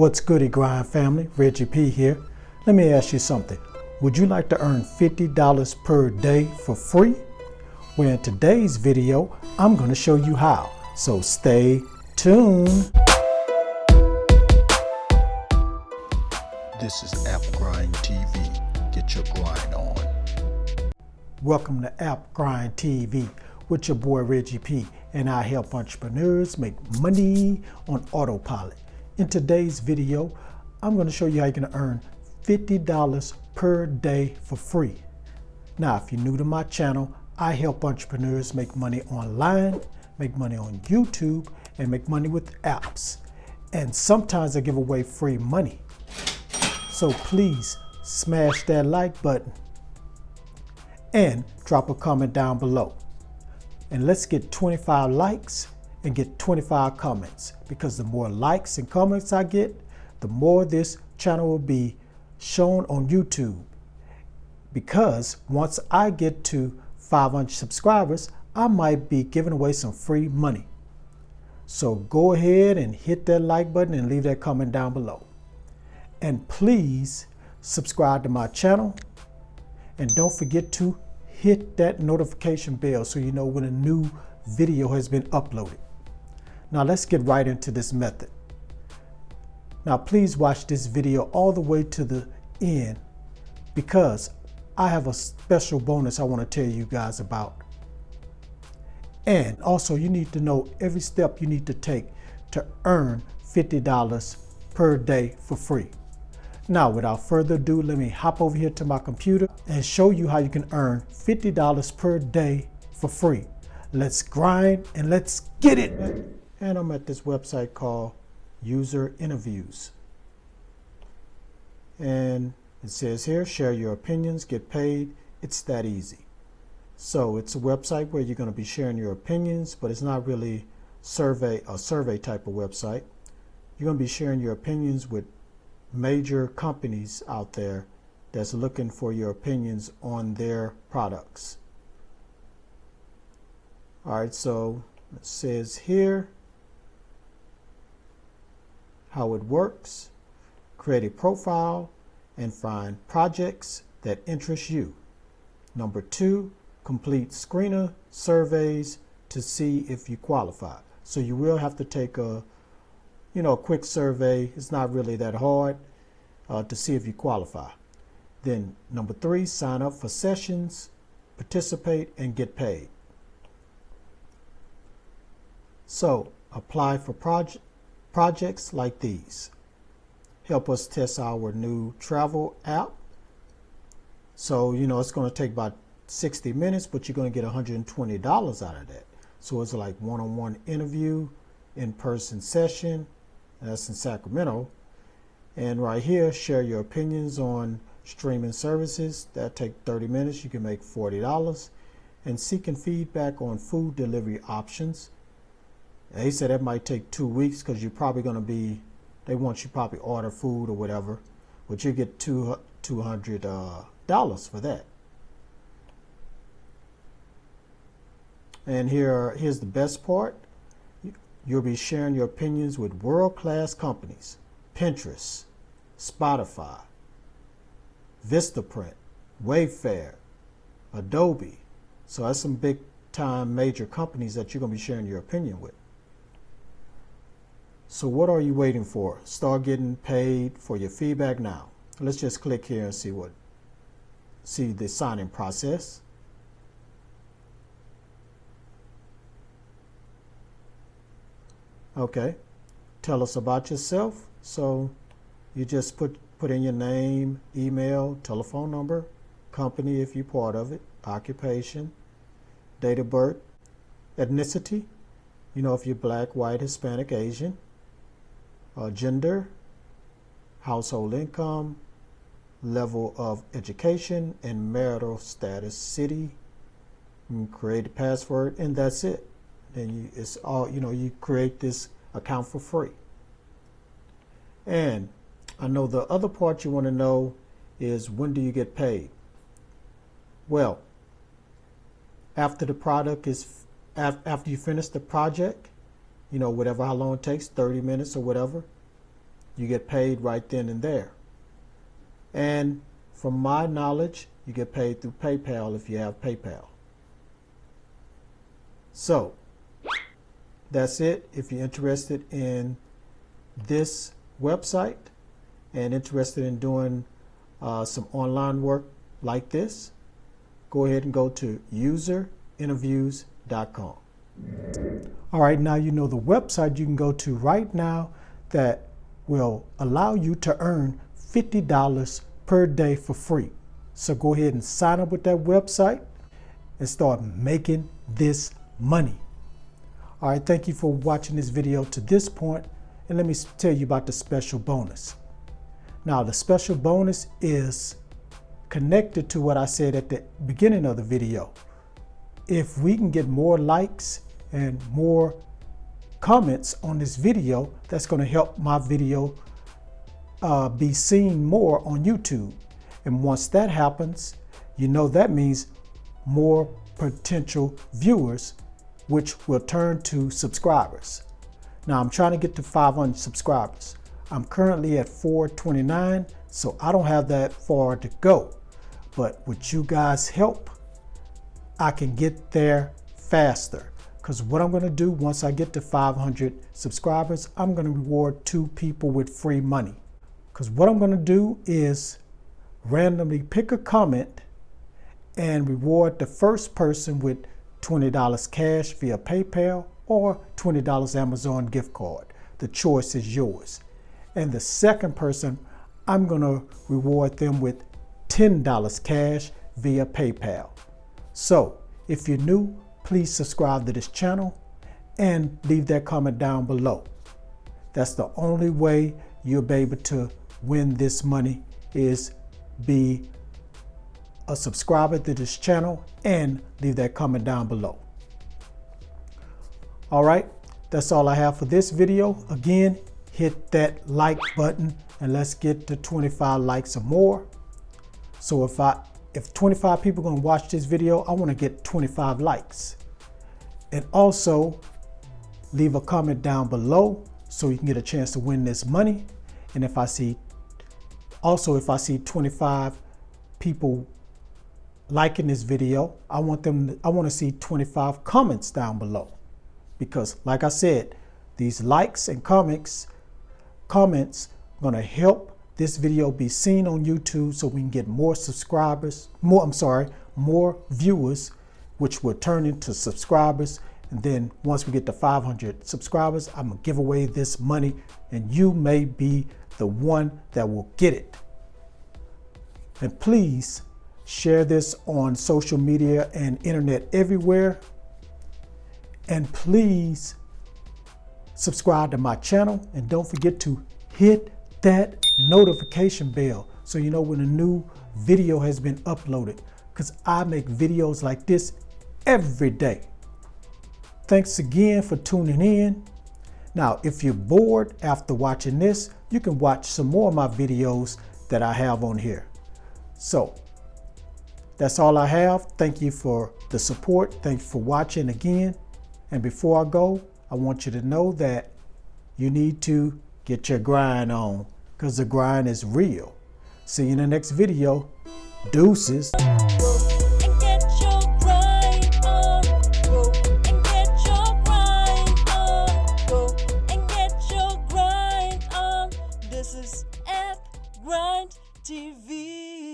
What's goody grind family? Reggie P here. Let me ask you something. Would you like to earn $50 per day for free? Well, in today's video, I'm going to show you how. So stay tuned. This is App Grind TV. Get your grind on. Welcome to App Grind TV with your boy Reggie P, and I help entrepreneurs make money on autopilot. In today's video, I'm going to show you how you can earn $50 per day for free. Now, if you're new to my channel, I help entrepreneurs make money online, make money on YouTube, and make money with apps. And sometimes I give away free money. So please smash that like button and drop a comment down below. And let's get 25 likes and get 25 comments, because the more likes and comments I get, the more this channel will be shown on YouTube. Because once I get to 500 subscribers, I might be giving away some free money. So go ahead and hit that like button and leave that comment down below. And please subscribe to my channel, and don't forget to hit that notification bell so you know when a new video has been uploaded. Now let's get right into this method. Now please watch this video all the way to the end, because I have a special bonus I want to tell you guys about. And also you need to know every step you need to take to earn $50 per day for free. Now, without further ado, let me hop over here to my computer and show you how you can earn $50 per day for free. Let's grind and let's get it. And I'm at this website called User Interviews. And it says here, share your opinions, get paid. It's that easy. So it's a website where you're going to be sharing your opinions, but it's not really a survey type of website. You're going to be sharing your opinions with major companies out there that's looking for your opinions on their products. All right, so it says here how it works. Create a profile and find projects that interest you. Number 2, complete screener surveys to see if you qualify. So you will have to take a quick survey. It's not really that hard to see if you qualify. Then number 3, sign up for sessions, participate, and get paid. So apply for projects like these. Help us test our new travel app. So, it's going to take about 60 minutes, but you're going to get $120 out of that. So it's like one-on-one interview, in-person session. That's in Sacramento. And right here, share your opinions on streaming services. That take 30 minutes. You can make $40. And seeking feedback on food delivery options. And he said that might take 2 weeks, because you're probably going to be, they want you probably order food or whatever, but you get $200 for that. And here's the best part. You'll be sharing your opinions with world-class companies: Pinterest, Spotify, Vistaprint, Wayfair, Adobe. So that's some big-time major companies that you're going to be sharing your opinion with. So what are you waiting for? Start getting paid for your feedback now. Let's just click here and see the sign-in process. Okay, tell us about yourself. So you just put in your name, email, telephone number, company if you're part of it, occupation, date of birth, ethnicity, if you're black, white, Hispanic, Asian, gender, household income, level of education, and marital status, city, and create a password, and that's it. Then it's all, you create this account for free. And I know the other part you want to know is, when do you get paid? Well, after the product is, after you finish the project, whatever, how long it takes, 30 minutes or whatever, you get paid right then and there. And from my knowledge, you get paid through PayPal if you have PayPal. So that's it. If you're interested in this website and interested in doing some online work like this, go ahead and go to userinterviews.com. All right, now you know the website you can go to right now that will allow you to earn $50 per day for free. So go ahead and sign up with that website and start making this money. All right, thank you for watching this video to this point, and let me tell you about the special bonus. Now, the special bonus is connected to what I said at the beginning of the video. If we can get more likes and more comments on this video, that's going to help my video be seen more on YouTube. And once that happens, you know that means more potential viewers, which will turn to subscribers. Now I'm trying to get to 500 subscribers. I'm currently at 429, so I don't have that far to go. But with you guys' help, I can get there faster. Because what I'm going to do once I get to 500 subscribers, I'm going to reward 2 people with free money. Because what I'm going to do is randomly pick a comment and reward the first person with $20 cash via PayPal or $20 Amazon gift card. The choice is yours. And the second person, I'm going to reward them with $10 cash via PayPal. So if you're new, please subscribe to this channel and leave that comment down below. That's the only way you'll be able to win this money, is be a subscriber to this channel and leave that comment down below. All right, that's all I have for this video. Again, hit that like button and let's get to 25 likes or more. So if 25 people are going to watch this video, I want to get 25 likes. And also leave a comment down below so you can get a chance to win this money. And if I see 25 people liking this video, I want to see 25 comments down below. Because like I said, these likes and comments are going to help this video be seen on YouTube so we can get more subscribers, more viewers, which will turn into subscribers. And then once we get to 500 subscribers, I'm gonna give away this money and you may be the one that will get it. And please share this on social media and internet everywhere. And please subscribe to my channel and don't forget to hit that notification bell so you know when a new video has been uploaded, because I make videos like this every day. Thanks again for tuning in. Now, if you're bored after watching this, you can watch some more of my videos that I have on here. So that's all I have. Thank you for the support. Thank you for watching again. And before I go, I want you to know that you need to get your grind on, because the grind is real. See you in the next video. Deuces. This is Grind TV.